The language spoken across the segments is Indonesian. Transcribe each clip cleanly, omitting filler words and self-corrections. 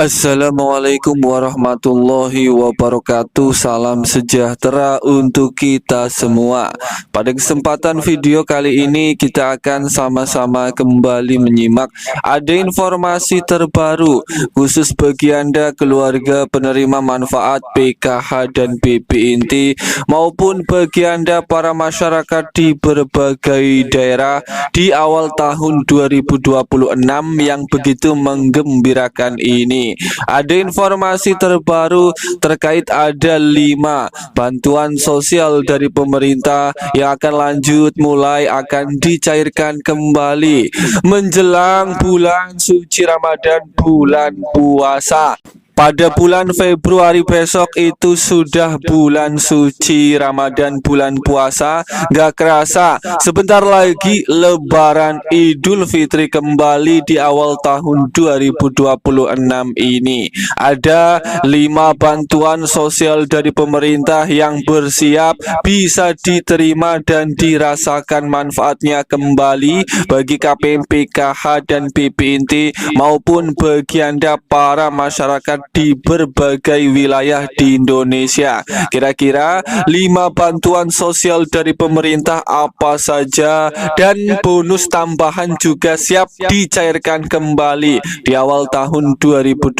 Assalamualaikum warahmatullahi wabarakatuh. Salam sejahtera untuk kita semua. Pada kesempatan video kali ini kita akan sama-sama kembali menyimak ada informasi terbaru khusus bagi Anda keluarga penerima manfaat PKH dan BPNT maupun bagi Anda para masyarakat di berbagai daerah di awal tahun 2026 yang begitu menggembirakan ini. Ada informasi terbaru terkait ada 5 bantuan sosial dari pemerintah yang akan lanjut mulai akan dicairkan kembali menjelang bulan suci Ramadan, bulan puasa. Pada bulan Februari besok itu sudah bulan suci Ramadan, bulan puasa. Gak kerasa sebentar lagi Lebaran Idul Fitri kembali di awal tahun 2026 ini. Ada 5 bantuan sosial dari pemerintah yang bersiap bisa diterima dan dirasakan manfaatnya kembali bagi KPM, PKH dan BPNT maupun bagi Anda para masyarakat di berbagai wilayah di Indonesia. Kira-kira 5 bantuan sosial dari pemerintah apa saja dan bonus tambahan juga siap dicairkan kembali di awal tahun 2026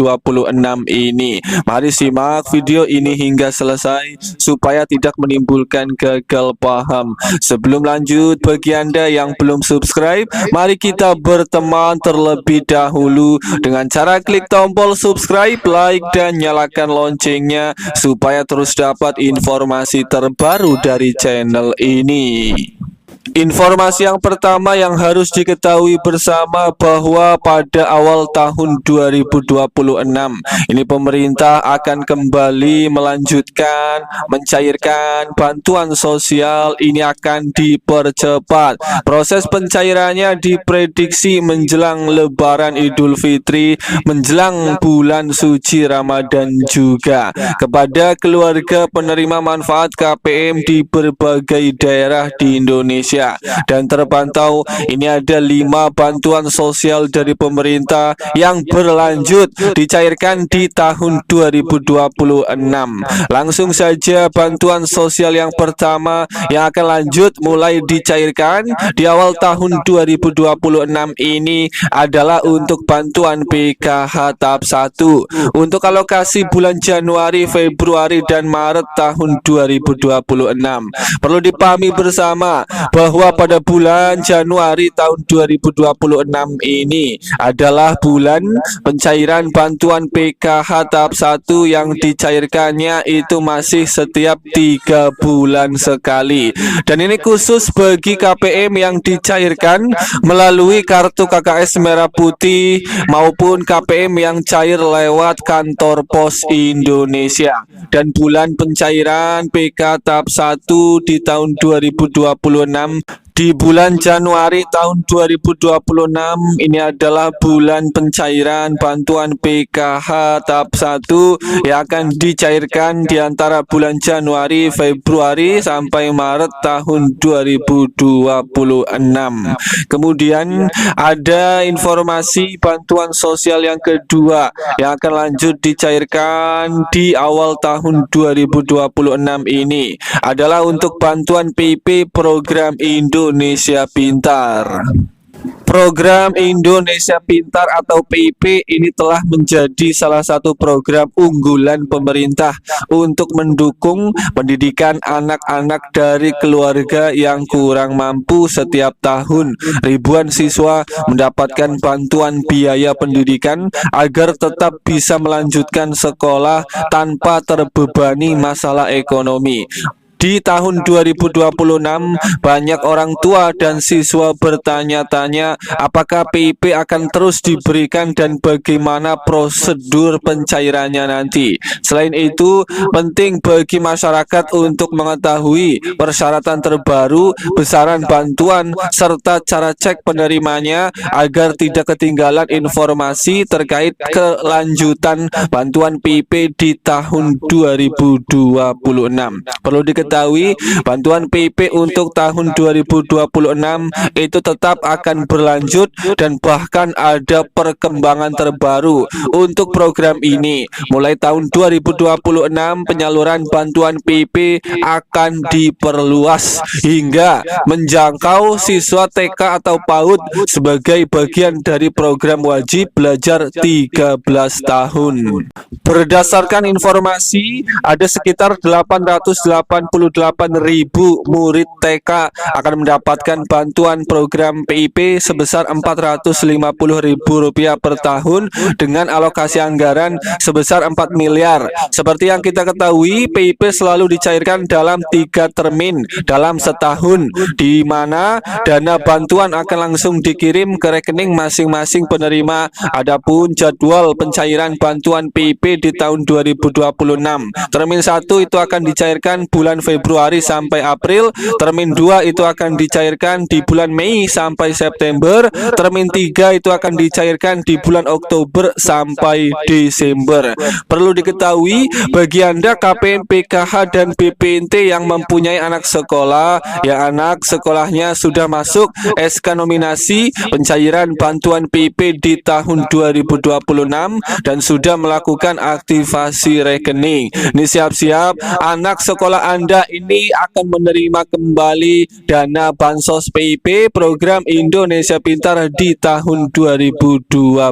ini. Mari simak video ini hingga selesai supaya tidak menimbulkan gagal paham. Sebelum lanjut, bagi Anda yang belum subscribe, mari kita berteman terlebih dahulu dengan cara klik tombol subscribe, like dan nyalakan loncengnya supaya terus dapat informasi terbaru dari channel ini. Informasi yang pertama yang harus diketahui bersama bahwa pada awal tahun 2026 ini pemerintah akan kembali melanjutkan mencairkan bantuan sosial. Ini akan dipercepat. Proses pencairannya diprediksi menjelang Lebaran Idul Fitri, menjelang bulan suci Ramadan juga kepada keluarga penerima manfaat KPM di berbagai daerah di Indonesia. Dan terpantau ini ada 5 bantuan sosial dari pemerintah yang berlanjut dicairkan di tahun 2026. Langsung saja bantuan sosial yang pertama yang akan lanjut mulai dicairkan di awal tahun 2026 ini adalah untuk bantuan PKH tahap 1 untuk alokasi bulan Januari, Februari dan Maret tahun 2026. Perlu dipahami bersama bahwa pada bulan Januari tahun 2026 ini adalah bulan pencairan bantuan PKH tahap 1 yang dicairkannya itu masih setiap 3 bulan sekali. Dan ini khusus bagi KPM yang dicairkan melalui kartu KKS Merah Putih maupun KPM yang cair lewat kantor pos Indonesia. Dan bulan pencairan PKH tahap 1 di tahun 2026 di bulan Januari tahun 2026 ini adalah bulan pencairan bantuan PKH tahap 1 yang akan dicairkan di antara bulan Januari, Februari sampai Maret tahun 2026. Kemudian ada informasi bantuan sosial yang kedua yang akan lanjut dicairkan di awal tahun 2026 ini adalah untuk bantuan PP program Indonesia Pintar. Program Indonesia Pintar atau PIP ini telah menjadi salah satu program unggulan pemerintah untuk mendukung pendidikan anak-anak dari keluarga yang kurang mampu. Setiap tahun ribuan siswa mendapatkan bantuan biaya pendidikan agar tetap bisa melanjutkan sekolah tanpa terbebani masalah ekonomi. Di tahun 2026, banyak orang tua dan siswa bertanya-tanya apakah PIP akan terus diberikan dan bagaimana prosedur pencairannya nanti. Selain itu, penting bagi masyarakat untuk mengetahui persyaratan terbaru, besaran bantuan, serta cara cek penerimanya agar tidak ketinggalan informasi terkait kelanjutan bantuan PIP di tahun 2026. Perlu diketahui diketahui bantuan PIP untuk tahun 2026 itu tetap akan berlanjut dan bahkan ada perkembangan terbaru untuk program ini. Mulai tahun 2026 penyaluran bantuan PIP akan diperluas hingga menjangkau siswa TK atau PAUD sebagai bagian dari program wajib belajar 13 tahun. Berdasarkan informasi, ada sekitar 888.000 murid TK akan mendapatkan bantuan program PIP sebesar Rp450.000 per tahun dengan alokasi anggaran sebesar 4 miliar. Seperti yang kita ketahui, PIP selalu dicairkan dalam 3 termin dalam setahun, di mana dana bantuan akan langsung dikirim ke rekening masing-masing penerima. Adapun jadwal pencairan bantuan PIP di tahun 2026, termin 1 itu akan dicairkan bulan Februari sampai April, termin 2 itu akan dicairkan di bulan Mei sampai September, termin 3 itu akan dicairkan di bulan Oktober sampai Desember. Perlu diketahui bagi Anda KPM, PKH dan BPNT yang mempunyai anak sekolah yang anak sekolahnya sudah masuk SK nominasi pencairan bantuan PIP di tahun 2026 dan sudah melakukan aktivasi rekening. Ini siap-siap anak sekolah Anda ini akan menerima kembali dana bansos PIP program Indonesia Pintar di tahun 2026.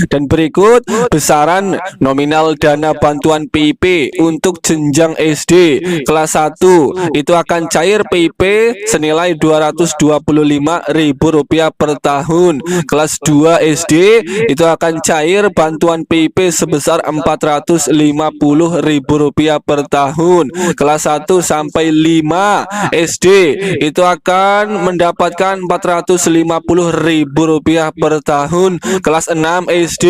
Dan berikut besaran nominal dana bantuan PIP untuk jenjang SD kelas 1 itu akan cair PIP senilai Rp225.000 per tahun. Kelas 2 SD itu akan cair bantuan PIP sebesar Rp450.000 per tahun. Kelas 1 sampai 5 SD itu akan mendapatkan Rp450.000 per tahun. Kelas 6 SD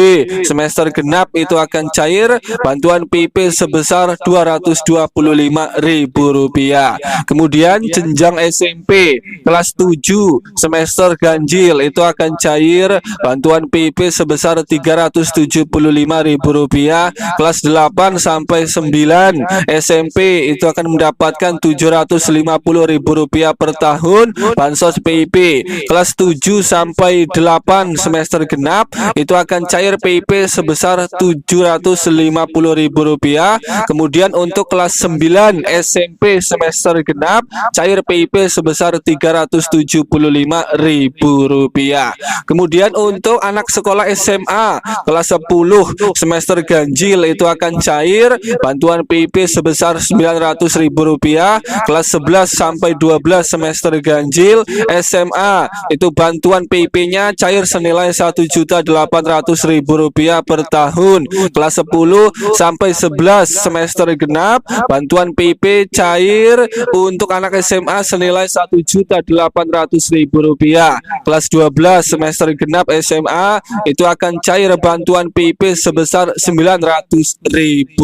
semester genap itu akan cair bantuan PIP sebesar Rp225.000. Kemudian jenjang SMP kelas 7 semester ganjil itu akan cair bantuan PIP sebesar Rp375.000. Kelas 8 sampai 9 SMP itu akan mendapatkan Rp750.000 per tahun bansos PIP. Kelas 7 sampai 8 semester genap itu akan cair PIP sebesar Rp750.000. Kemudian untuk kelas 9 SMP semester genap cair PIP sebesar Rp375.000. Kemudian untuk anak sekolah SMA kelas 10 semester ganjil itu akan cair bantuan PIP sebesar Rp900.000. Kelas 11 sampai 12 semester ganjil SMA itu bantuan PIP-nya cair senilai Rp1.800.000 per tahun. Kelas 10 sampai 11 semester genap bantuan PIP cair untuk anak SMA senilai Rp1.800.000. Kelas 12 semester genap SMA itu akan cair bantuan PIP sebesar Rp900.000.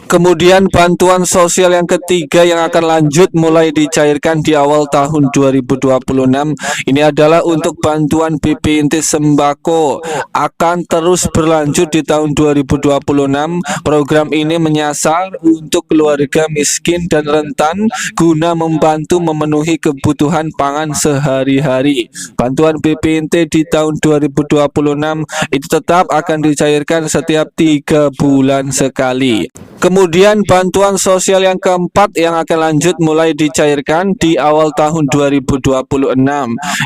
Kemudian bantuan sosial yang ketiga yang akan lanjut mulai dicairkan di awal tahun 2026 ini adalah untuk bantuan BPNT sembako, akan terus berlanjut di tahun 2026. Program ini menyasar untuk keluarga miskin dan rentan guna membantu memenuhi kebutuhan pangan sehari-hari. Bantuan BPNT di tahun 2026 itu tetap akan dicairkan setiap 3 bulan sekali. Kemudian bantuan sosial yang keempat yang akan lanjut mulai dicairkan di awal tahun 2026.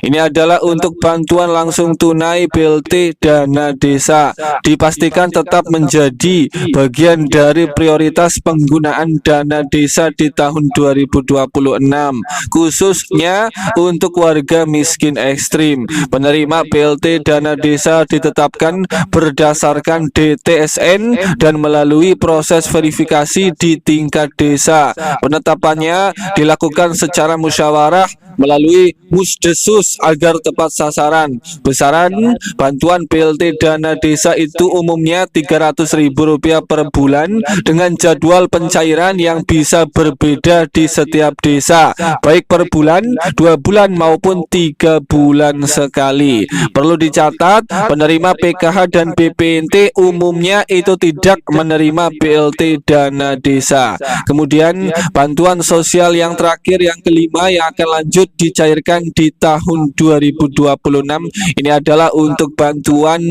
Ini adalah untuk bantuan langsung tunai BLT dana desa. Dipastikan tetap menjadi bagian dari prioritas penggunaan dana desa di tahun 2026, khususnya untuk warga miskin ekstrim. Penerima BLT dana desa ditetapkan berdasarkan DTSN dan melalui proses verifikasi di tingkat desa. Penetapannya dilakukan secara musyawarah melalui Musdesus agar tepat sasaran. Besaran bantuan BLT dana desa itu umumnya Rp300.000 per bulan dengan jadwal pencairan yang bisa berbeda di setiap desa, baik per bulan, 2 bulan maupun 3 bulan sekali. Perlu dicatat, penerima PKH dan BPNT umumnya itu tidak menerima BLT dana desa. Kemudian bantuan sosial yang terakhir, yang kelima, yang akan lanjut dicairkan di tahun 2026 ini adalah untuk bantuan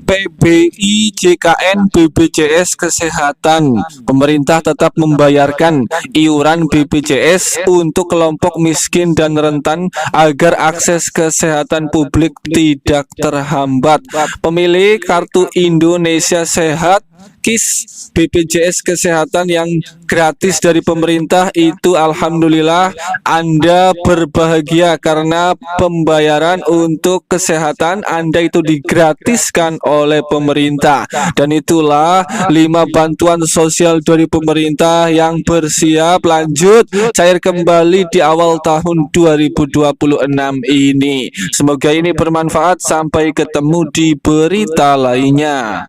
PBI, JKN, BPJS Kesehatan. Pemerintah tetap membayarkan iuran BPJS untuk kelompok miskin dan rentan agar akses kesehatan publik tidak terhambat. Pemilik Kartu Indonesia Sehat KIS BPJS Kesehatan yang gratis dari pemerintah itu alhamdulillah Anda berbahagia karena pembayaran untuk kesehatan Anda itu digratiskan oleh pemerintah. Dan itulah 5 bantuan sosial dari pemerintah yang bersiap lanjut cair kembali di awal tahun 2026 ini. Semoga ini bermanfaat. Sampai ketemu di berita lainnya.